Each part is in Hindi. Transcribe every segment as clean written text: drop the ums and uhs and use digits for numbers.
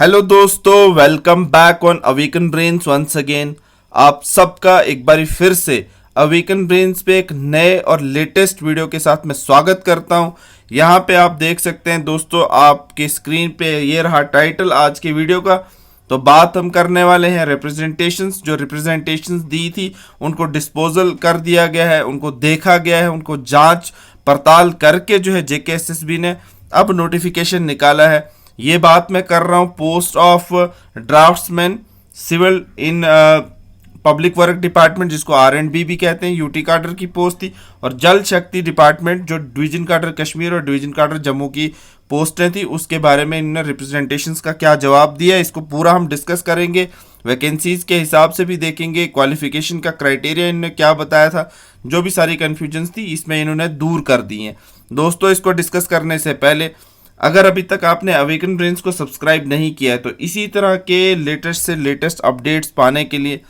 हेलो दोस्तों, welcome back on Awaken Brains once again. आप सबका एक बारी फिर से अवेकन ब्रेन्स पे एक नए और लेटेस्ट वीडियो के साथ मैं स्वागत करता हूं। यहाँ पे आप देख सकते हैं दोस्तों, आपकी स्क्रीन पे ये रहा टाइटल आज के वीडियो का। तो बात हम करने वाले हैं रिप्रेजेंटेशंस। जो रिप्रेजेंटेशंस दी थी उनको डिस्पोजल कर दिया गया है, उनको देखा गया है, उनको जांच पड़ताल करके जो है जेकेएसएसबी ने अब नोटिफिकेशन निकाला है। ये बात मैं कर रहा हूँ post of draftsman civil in public work department, जिसको आर&बी भी कहते हैं, यूटी काडर की पोस्ट थी। और जल शक्ति डिपार्टमेंट, जो डिवीजन काडर कश्मीर और डिवीजन काडर जम्मू की पोस्टें थी, उसके बारे में इन्होंने रिप्रेजेंटेशंस का क्या जवाब दिया, इसको पूरा हम डिस्कस करेंगे। वैकेंसीज के हिसाब से भी देखेंगे, क्वालिफिकेशन का क्राइटेरिया इन्होंने क्या बताया था, जो भी सारी कन्फ्यूजन्स थी इसमें इन्होंने दूर कर दी हैं। दोस्तों, इसको डिस्कस करने से पहले अगर अभी तक आपने अवेकन ब्रेन्स को सब्सक्राइब नहीं किया है तो इसी तरह के लेटेस्ट से लेटेस्ट अपडेट्स पाने के लिए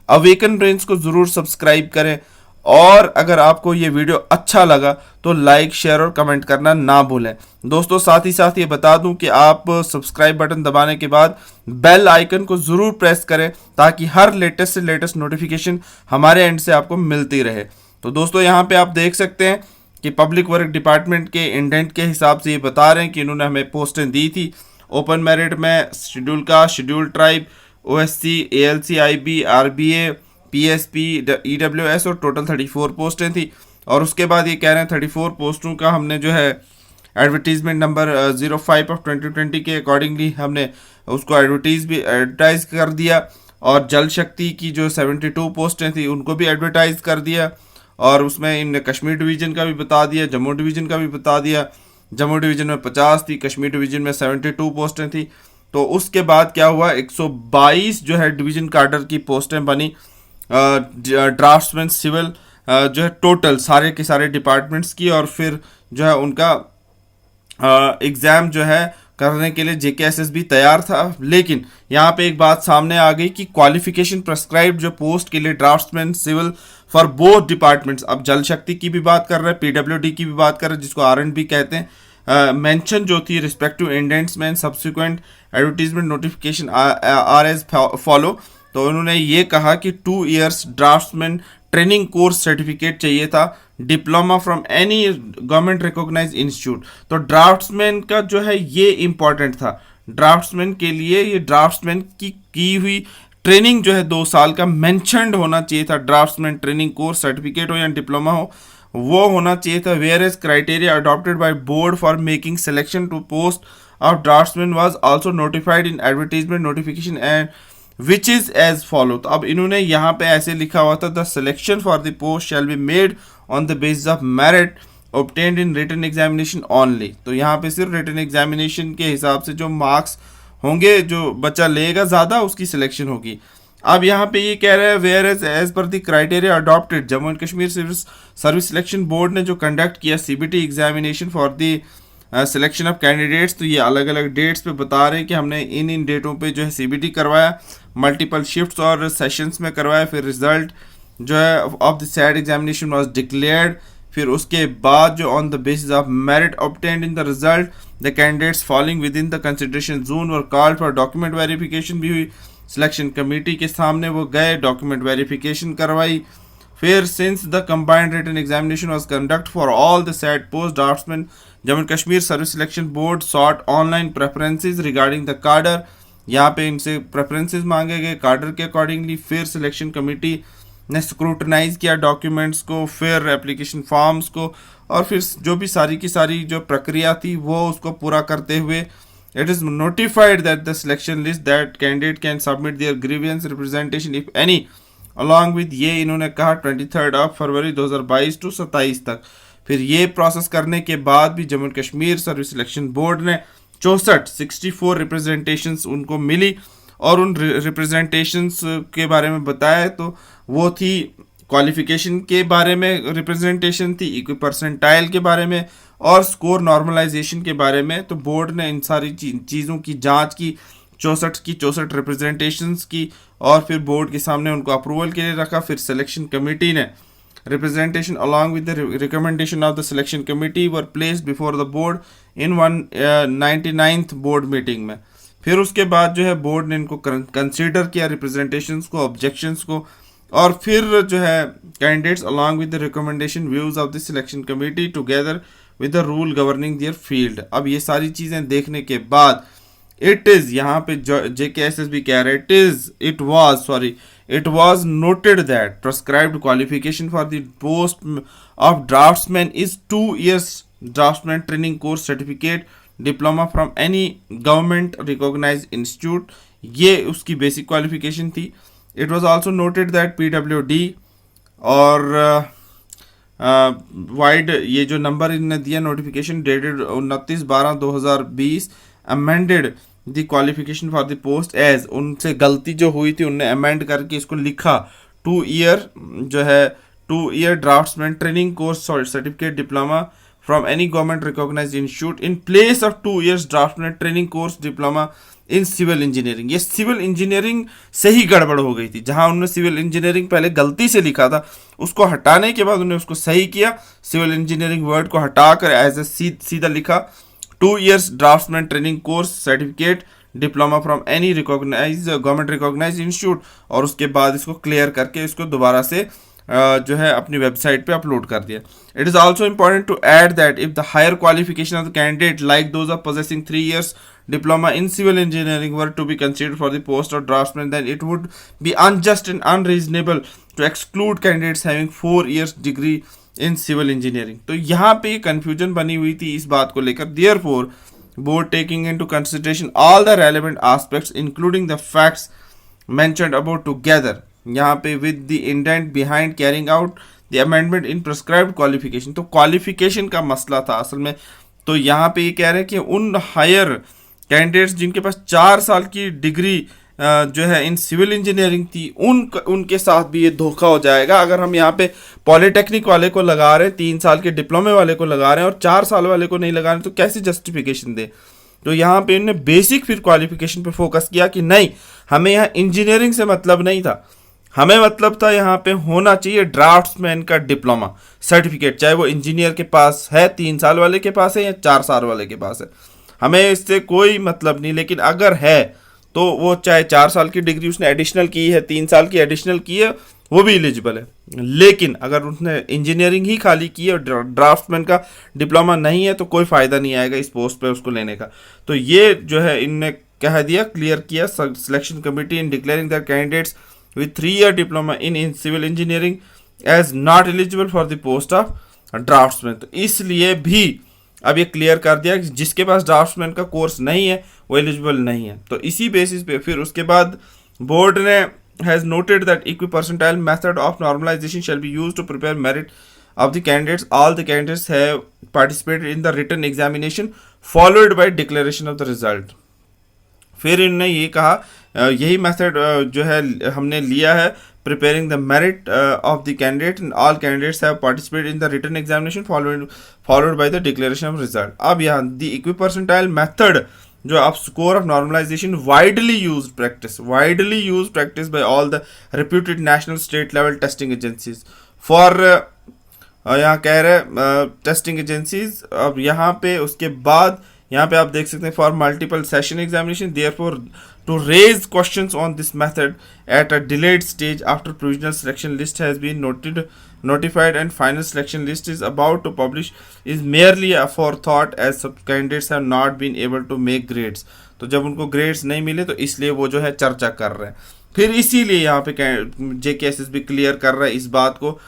अवेकन ब्रेन्स को ज़रूर सब्सक्राइब करें। और अगर आपको ये वीडियो अच्छा लगा तो लाइक, शेयर और कमेंट करना ना भूलें। दोस्तों, साथ ही साथ ये बता दूं कि आप सब्सक्राइब बटन दबाने के बाद बेल आइकन को ज़रूर प्रेस करें ताकि हर लेटेस्ट से लेटेस्ट नोटिफिकेशन हमारे एंड से आपको मिलती रहे। तो दोस्तों, यहाँ पे आप देख सकते हैं कि पब्लिक वर्क डिपार्टमेंट के इंडेंट के हिसाब से ये बता रहे हैं कि इन्होंने हमें पोस्टें दी थी। ओपन मेरिट में schedule caste, schedule tribe, OSC, ALC, IB, RBA, PSP, EWS और टोटल 34 पोस्टें थी। और उसके बाद ये कह रहे हैं 34 पोस्टों का हमने जो है एडवर्टीजमेंट नंबर 05 ऑफ 2020 के अकॉर्डिंगली हमने उसको एडवर्टाइज कर दिया। और जल शक्ति की जो 72 पोस्टें थी उनको भी एडवर्टाइज कर दिया। और उसमें इनने कश्मीर डिवीज़न का भी बता दिया, जम्मू डिवीज़न का भी बता दिया। जम्मू डिवीज़न में 50 थी, कश्मीर डिवीज़न में 72 पोस्टें थी। तो उसके बाद क्या हुआ, 122 जो है डिवीज़न काडर की पोस्टें बनी ड्राफ्ट्समैन सिविल जो है टोटल सारे के सारे डिपार्टमेंट्स की। और फिर जो है उनका एग्ज़ाम जो है करने के लिए जेकेएसएसबी तैयार था। लेकिन यहाँ पे एक बात सामने आ गई कि क्वालिफिकेशन प्रेस्क्राइब्ड जो पोस्ट के लिए draftsman civil for both departments, अब जल शक्ति की भी बात कर रहे हैं, पीडब्ल्यूडी की भी बात कर रहे हैं, जिसको आर&बी कहते हैं, मेंशन जो थी रिस्पेक्टिव इंडेंट्स में subsequent advertisement notification are as follow. तो उन्होंने ये कहा कि 2 years draftsman training course certificate चाहिए था, diploma from any government recognise institute. तो ड्राफ्ट्समैन का जो है ये इंपॉर्टेंट था, ड्राफ्ट्समैन के लिए ये ड्राफ्ट्समैन की हुई ट्रेनिंग जो है 2 साल का मेंशन्ड होना चाहिए था। ड्राफ्ट्समैन ट्रेनिंग कोर्स सर्टिफिकेट हो या डिप्लोमा हो, वो होना चाहिए था। Whereas criteria adopted by board for making selection to post of draftsman was also notified in advertisement notification and which is as follow. तो अब इन्होंने यहाँ पे ऐसे लिखा हुआ था, the selection for the post shall be made on the basis of merit obtained in written examination only. तो यहाँ पे सिर्फ रिटन एग्जामिनेशन के हिसाब से जो मार्क्स होंगे, जो बच्चा लेगा ज़्यादा उसकी सिलेक्शन होगी। अब यहाँ पे ये कह रहा है where as per the criteria adopted Jammu and Kashmir service selection board ने जो कंडक्ट किया CBT examination for the selection of candidates. तो ये अलग अलग डेट्स पे बता रहे हैं कि हमने इन डेटों पे जो है सीबीटी करवाया, मल्टीपल शिफ्ट्स और सेशंस में करवाया। फिर रिजल्ट जो है of the sad examination was declared. फिर उसके बाद जो on the basis of merit obtained in the result the candidates falling with in the consideration zone were called for document verification भी हुई। सिलेक्शन कमेटी के सामने वो गए, डॉक्यूमेंट वेरिफिकेशन करवाई। फिर since the combined written examination was conduct for all the said post draftsman Jammu and Kashmir service selection board sought online preferences regarding the cadre. यहाँ पे इनसे प्रेफरेंसेस मांगे गए कार्डर के अकॉर्डिंगली। फिर सिलेक्शन कमेटी ने स्क्रूटनाइज किया डॉक्यूमेंट्स को, फिर एप्लीकेशन फॉर्म्स को, और फिर जो भी सारी की सारी जो प्रक्रिया थी वो उसको पूरा करते हुए it is notified that the selection list that candidate can submit there grievance representation if any along with, ये इन्होंने कहा 23 फरवरी 2022 टू 27 तक। फिर ये प्रोसेस करने के बाद भी Jammu and Kashmir service selection board ने 64 रिप्रेजेंटेशंस उनको मिली। और उन रिप्रेजेंटेशंस के बारे में बताया तो वो थी क्वालिफिकेशन के बारे में रिप्रेजेंटेशन थी, इक्वी परसेंटाइल के बारे में और स्कोर नॉर्मलाइजेशन के बारे में। तो बोर्ड ने इन सारी चीज़ों की जांच की, 64 रिप्रेजेंटेशंस की, और फिर बोर्ड के सामने उनको अप्रूवल के लिए रखा। फिर सिलेक्शन कमेटी ने representation along with the recommendation of the selection committee were placed before the board in 199th board meeting में। फिर उसके बाद जो है बोर्ड ने इनको कंसीडर किया, रिप्रेजेंटेशंस को, ऑब्जेक्शंस को, और फिर जो है candidates along with the recommendation views of the selection committee together with the rule governing their field. अब ये सारी चीज़ें देखने के बाद इट इज़, यहाँ पे JKSSB कह रहे it was noted that prescribed qualification for the post of draftsman is 2 years draftsman training course certificate diploma from any government recognized institute। ये उसकी बेसिक क्वालिफिकेशन थी। It was also noted that PWD और वाइड, ये जो नंबर इन्होंने दिया notification dated 29/12/2020 amended the qualification for the post as, उनसे गलती जो हुई थी उनने अमेंड करके इसको लिखा 2 ईयर जो है 2 year draftsman training course certificate diploma from any government recognized institute in place of 2 years draftsman training course diploma in civil engineering. ये सिविल इंजीनियरिंग से ही गड़बड़ हो गई थी, जहां उन्होंने सिविल इंजीनियरिंग पहले गलती से लिखा था, उसको हटाने के बाद उन्होंने उसको सही किया, सिविल इंजीनियरिंग वर्ड को हटाकर एज ए सीधा लिखा 2 years draftsman training course certificate diploma from any recognize government recognise institute, और उसके बाद इसको क्लियर करके इसको दोबारा से जो है अपनी वेबसाइट पे अपलोड कर दिया। It is also important to add that if the higher qualification of the candidate like those of possessing 3 years diploma in civil engineering were to be considered for the post of draftsman, then it would be unjust and unreasonable to exclude candidates having 4 years degree in civil engineering। तो यहाँ पे कंफ्यूजन बनी हुई थी इस बात को लेकर। therefore board taking into consideration all the relevant aspects including the facts mentioned above together, यहाँ पे with the intent behind carrying out the amendment in prescribed qualification, तो क्वालिफिकेशन का मसला था असल में। तो यहाँ पे ये कह रहे हैं कि उन हायर कैंडिडेट्स जिनके पास 4 साल की डिग्री जो है इन सिविल इंजीनियरिंग थी, उनके साथ भी ये धोखा हो जाएगा। अगर हम यहाँ पे पॉलिटेक्निक वाले को लगा रहे हैं, 3 साल के डिप्लोमे वाले को लगा रहे हैं और 4 साल वाले को नहीं लगा रहे, तो कैसे जस्टिफिकेशन दे। तो यहाँ पे इन्होंने बेसिक फिर क्वालिफिकेशन पे फोकस किया कि नहीं, हमें यहाँ इंजीनियरिंग से मतलब नहीं था, हमें मतलब था यहाँ पे होना चाहिए ड्राफ्ट्समैन का डिप्लोमा सर्टिफिकेट, चाहे वो इंजीनियर के पास है, 3 साल वाले के पास है या 4 साल वाले के पास है, हमें इससे कोई मतलब नहीं। लेकिन अगर है तो वो चाहे 4 साल की डिग्री उसने एडिशनल की है, 3 साल की एडिशनल की है, वो भी एलिजिबल है। लेकिन अगर उसने इंजीनियरिंग ही खाली की है और ड्राफ्ट्समैन का डिप्लोमा नहीं है, तो कोई फ़ायदा नहीं आएगा इस पोस्ट पे उसको लेने का। तो ये जो है इनने कह दिया, क्लियर किया selection committee in declaring that candidates with 3 year diploma in civil engineering as not eligible for the post of draftsman। तो इसलिए भी अब ये क्लियर कर दिया कि जिसके पास ड्राफ्ट्समैन का कोर्स नहीं है वो एलिजिबल नहीं है। तो इसी बेसिस पे फिर उसके बाद बोर्ड ने has noted that equipercentile method of normalization shall be used to prepare merit of the candidates। All the candidates have participated in the written examination followed by declaration of the result। फिर इन्होंने ये कहा यही मेथड जो है हमने लिया है, preparing the merit of the candidate and all candidates have participated in the written examination followed by the declaration of result। अब यहाँ the equipercentile method जो आप score of normalization widely used practice by all the reputed national state level testing agencies for यहाँ कह रहे टेस्टिंग एजेंसीज। अब यहाँ पे उसके बाद यहाँ पे आप देख सकते हैं for multiple session examination, therefore to raise questions on this method at a delayed stage after provisional selection list has been notified and final selection list is about to publish is merely a forethought as some candidates have not been able to make grades। तो जब उनको ग्रेड्स नहीं मिले तो इसलिए वो जो है चर्चा कर रहे हैं। फिर इसीलिए यहाँ पे JKSSB क्लियर कर रहा है इस बात को।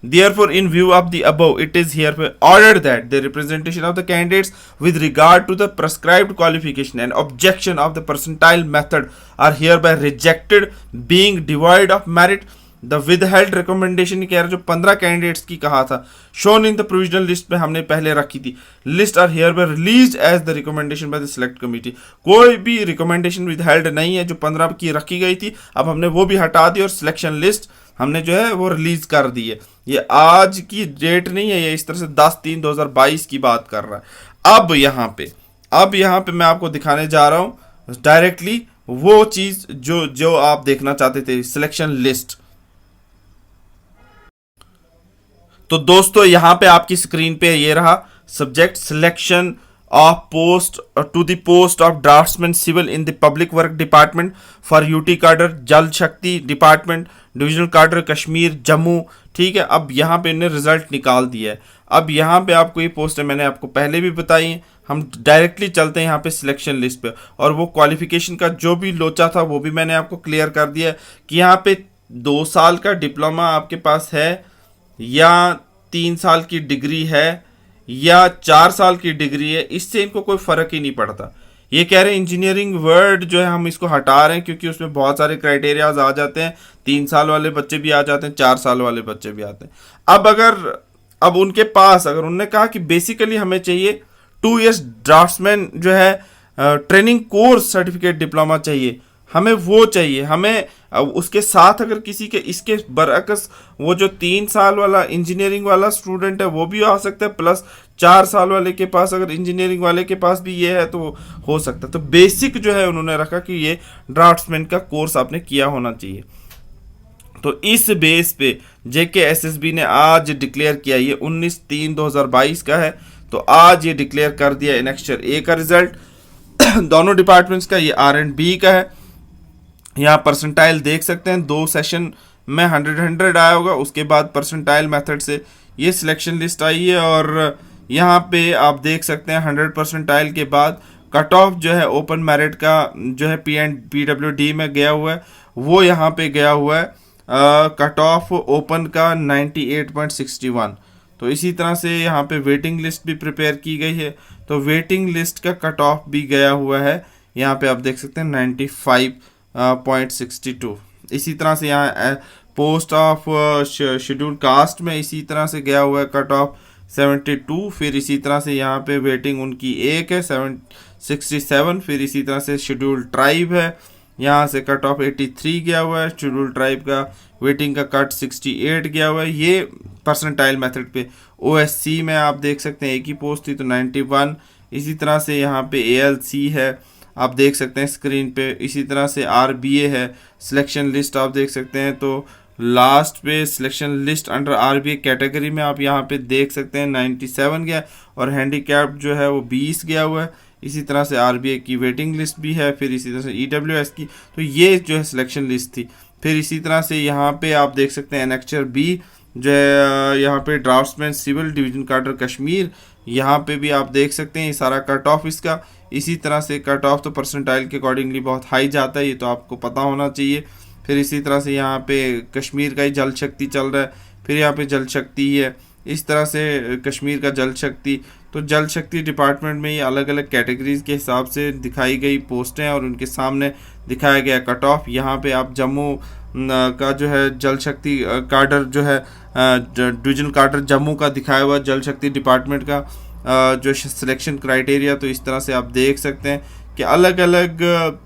Therefore, in view of the above, it is hereby ordered that the representation of the candidates with regard to the prescribed qualification and objection of the percentile method are hereby rejected, being devoid of merit। The withheld recommendation कह रहा जो 15 कैंडिडेट्स की कहा था shown in the provisional list पे हमने पहले रखी थी, list are hereby released as the recommendation by the select committee। कोई भी recommendation withheld नहीं है, जो 15 की रखी गई थी अब हमने वो भी हटा दी और सिलेक्शन लिस्ट हमने जो है वो रिलीज कर दी है। ये आज की डेट नहीं है, ये इस तरह से 10/3/2022 की बात कर रहा है। अब यहाँ पे मैं आपको दिखाने जा रहा हूँ डायरेक्टली वो चीज जो आप देखना चाहते थे, सिलेक्शन लिस्ट। तो दोस्तों यहाँ पे आपकी स्क्रीन पे ये रहा subject selection of post to the post of draftsman civil in the public work department for UT cadre जल शक्ति department divisional cadre Kashmir Jammu. ठीक है, अब यहाँ पे इन्हें रिजल्ट निकाल दिया है। अब यहाँ पे आपको ये पोस्ट है, मैंने आपको पहले भी बताई है। हम डायरेक्टली चलते हैं यहाँ पे सिलेक्शन लिस्ट पे, और वो क्वालिफिकेशन का जो भी लोचा था वो भी मैंने आपको क्लियर कर दिया कि यहाँ पे 2 साल का डिप्लोमा आपके पास है या 3 साल की डिग्री है या 4 साल की डिग्री है, इससे इनको कोई फर्क ही नहीं पड़ता। ये कह रहे हैं इंजीनियरिंग वर्ड जो है हम इसको हटा रहे हैं क्योंकि उसमें बहुत सारे क्राइटेरियाज आ जाते हैं। 3 साल वाले बच्चे भी आ जाते हैं, 4 साल वाले बच्चे भी आते हैं। अब उनके पास अगर उन्होंने कहा कि बेसिकली हमें चाहिए 2 इयर्स ड्राफ्ट्समैन जो है ट्रेनिंग कोर्स सर्टिफिकेट डिप्लोमा चाहिए, हमें वो चाहिए। हमें उसके साथ अगर किसी के इसके बरअक्स वो जो 3 साल वाला इंजीनियरिंग वाला स्टूडेंट है वो भी आ सकता है, प्लस 4 साल वाले के पास अगर इंजीनियरिंग वाले के पास भी ये है तो हो सकता है। तो बेसिक जो है उन्होंने रखा कि ये ड्राफ्ट्समैन का कोर्स आपने किया होना चाहिए। तो इस बेस पे JKSSB ने आज डिक्लेयर किया, ये 19/3/2022 का है, तो आज ये डिक्लेयर कर दिया एनेक्स्चर ए का रिजल्ट दोनों डिपार्टमेंट्स का। ये R&B का है। यहाँ परसेंटाइल देख सकते हैं, 2 सेशन में 100 आया होगा, उसके बाद परसेंटाइल मेथड से ये सिलेक्शन लिस्ट आई है। और यहाँ पे आप देख सकते हैं 100 परसेंटाइल के बाद कट ऑफ जो है ओपन मेरिट का जो है PWD में गया हुआ है, वो यहाँ पे गया हुआ है कट ऑफ ओपन का 98.61। तो इसी तरह से यहाँ पे वेटिंग लिस्ट भी प्रिपेयर की गई है, तो वेटिंग लिस्ट का कट ऑफ भी गया हुआ है, यहाँ पे आप देख सकते हैं 95.62। इसी तरह से यहाँ पोस्ट ऑफ शेड्यूल कास्ट में इसी तरह से गया हुआ है कट ऑफ 72। फिर इसी तरह से यहाँ पे वेटिंग उनकी एक है 67। फिर इसी तरह से शेड्यूल ट्राइब है, यहाँ से कट ऑफ 83 गया हुआ है। शेड्यूल ट्राइब का वेटिंग का कट 68 गया हुआ है। ये परसेंटाइल मेथड पे OSC में आप देख सकते हैं एक ही पोस्ट थी तो 91। इसी तरह से यहाँ पे ALC है, आप देख सकते हैं स्क्रीन पे। इसी तरह से RBA है, सिलेक्शन लिस्ट आप देख सकते हैं। तो लास्ट पे selection list under RBA category में आप यहाँ पे देख सकते हैं 97 गया, और हैंडीकैप जो है वो 20 गया हुआ है। इसी तरह से RBA की वेटिंग लिस्ट भी है, फिर इसी तरह से EWS की। तो ये जो है सिलेक्शन लिस्ट थी। फिर इसी तरह से यहाँ पे आप देख सकते हैं एनेक्स्चर B जो है, यहाँ पे draftsman civil division cadre Kashmir, यहाँ पे भी आप देख सकते हैं ये सारा कट ऑफ इसका। इसी तरह से कट ऑफ तो परसेंटाइल के अकॉर्डिंगली बहुत हाई जाता है, ये तो आपको पता होना चाहिए। फिर इसी तरह से यहाँ पे कश्मीर का ही जल शक्ति चल रहा है, फिर यहाँ पे जल शक्ति है। इस तरह से कश्मीर का जल शक्ति, तो जल शक्ति डिपार्टमेंट में ये अलग अलग कैटेगरीज के हिसाब से दिखाई गई पोस्टें और उनके सामने दिखाया गया कट ऑफ। यहाँ पे आप जम्मू का जो है जल शक्ति cadre जो है डिविजनल cadre जम्मू का दिखाया हुआ जल शक्ति डिपार्टमेंट का जो सिलेक्शन क्राइटेरिया। तो इस तरह से आप देख सकते हैं कि अलग अलग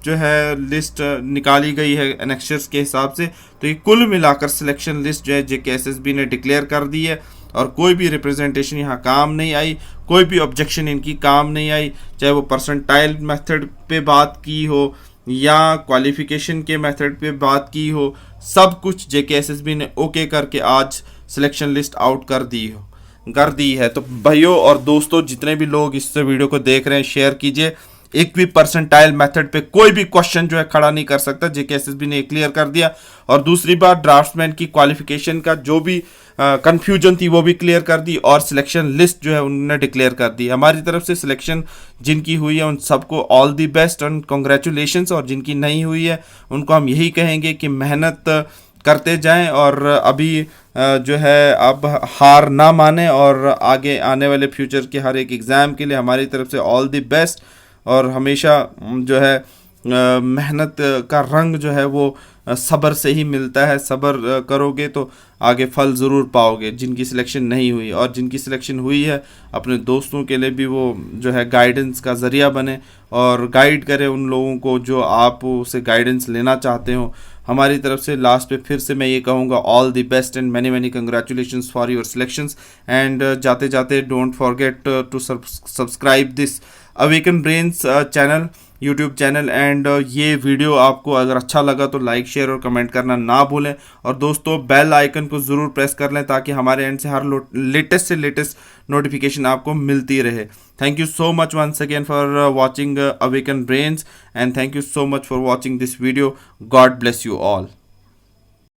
जो है लिस्ट निकाली गई है एनेक्स्चर्स के हिसाब से। तो ये कुल मिलाकर सिलेक्शन लिस्ट जो है JKSSB ने डिक्लेयर कर दी है, और कोई भी रिप्रेजेंटेशन यहाँ काम नहीं आई, कोई भी ऑब्जेक्शन इनकी काम नहीं आई, चाहे वो परसेंटाइल मेथड पे बात की हो या क्वालिफिकेशन के मेथड पे बात की हो, सब कुछ JKSSB ने ओके करके आज सिलेक्शन लिस्ट आउट कर दी है। तो भाइयों और दोस्तों, जितने भी लोग इस वीडियो को देख रहे हैं, शेयर कीजिए। एक भी परसेंटाइल मेथड पे कोई भी क्वेश्चन जो है खड़ा नहीं कर सकता, JKSSB ने क्लियर कर दिया। और दूसरी बात, ड्राफ्ट्समैन की क्वालिफिकेशन का जो भी कंफ्यूजन थी वो भी क्लियर कर दी, और सिलेक्शन लिस्ट जो है उन्होंने डिक्लेयर कर दी। हमारी तरफ से सिलेक्शन जिनकी हुई है उन सबको all the best and congratulations, और जिनकी नहीं हुई है उनको हम यही कहेंगे कि मेहनत करते जाएं, और अभी जो है अब हार ना माने, और आगे आने वाले फ्यूचर के हर एक एग्ज़ाम के लिए हमारी तरफ से ऑल दी बेस्ट। और हमेशा जो है मेहनत का रंग जो है वो सब्र से ही मिलता है। सब्र करोगे तो आगे फल ज़रूर पाओगे। जिनकी सिलेक्शन नहीं हुई और जिनकी सिलेक्शन हुई है, अपने दोस्तों के लिए भी वो जो है गाइडेंस का ज़रिया बने और गाइड करे उन लोगों को जो आप उसे गाइडेंस लेना चाहते हो। हमारी तरफ से लास्ट पे फिर से मैं ये कहूँगा, all the best and many many congratulations for your selections. And जाते जाते don't forget to subscribe this awaken brains channel, YouTube channel. And ये वीडियो आपको अगर अच्छा लगा तो लाइक, शेयर और कमेंट करना ना भूलें। और दोस्तों बेल आइकन को ज़रूर प्रेस कर लें ताकि हमारे एंड से हर लेटेस्ट से लेटेस्ट नोटिफिकेशन आपको मिलती रहे। Thank you so much once again for watching awaken brains, and thank you so much for watching this video. God bless you all.